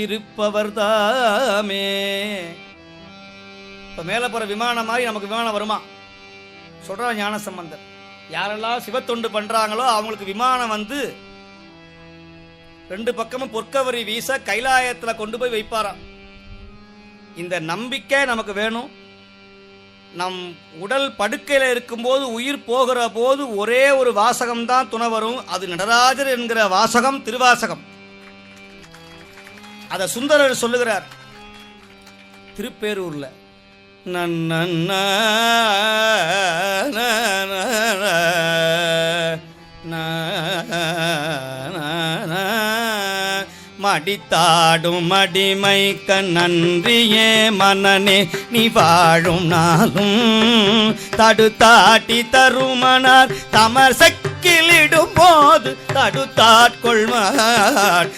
இருப்பவர்தாமே. இப்போ மேலே போகிற விமானம் மாதிரி நமக்கு விமானம் வருமா சொல்கிற ஞானசம்பந்தர். யாரெல்லாம் சிவத்தொண்டு பண்ணுறாங்களோ அவங்களுக்கு விமானம் வந்து ரெண்டு பக்கமும் பொற்கவரி வீச கைலாயத்தில் கொண்டு போய் வைப்பாராம். இந்த நம்பிக்கை நமக்கு வேணும். நம் உடல் படுக்கையில் இருக்கும்போது உயிர் போகிற போது ஒரே ஒரு வாசகம்தான் துணை வரும். அது நடராஜர் என்கிற வாசகம், திருவாசகம். அதை சுந்தரர் சொல்லுகிறார் திருப்பேரூர்ல. மடித்தாடும் மடிமைக்க நன்றியே மனனே நீ வாழும் நாளும் தடுத்தாட்டி தருமனார் தமர் செக்கிலிடும் போது தடுத்தாட்கொள்வார்.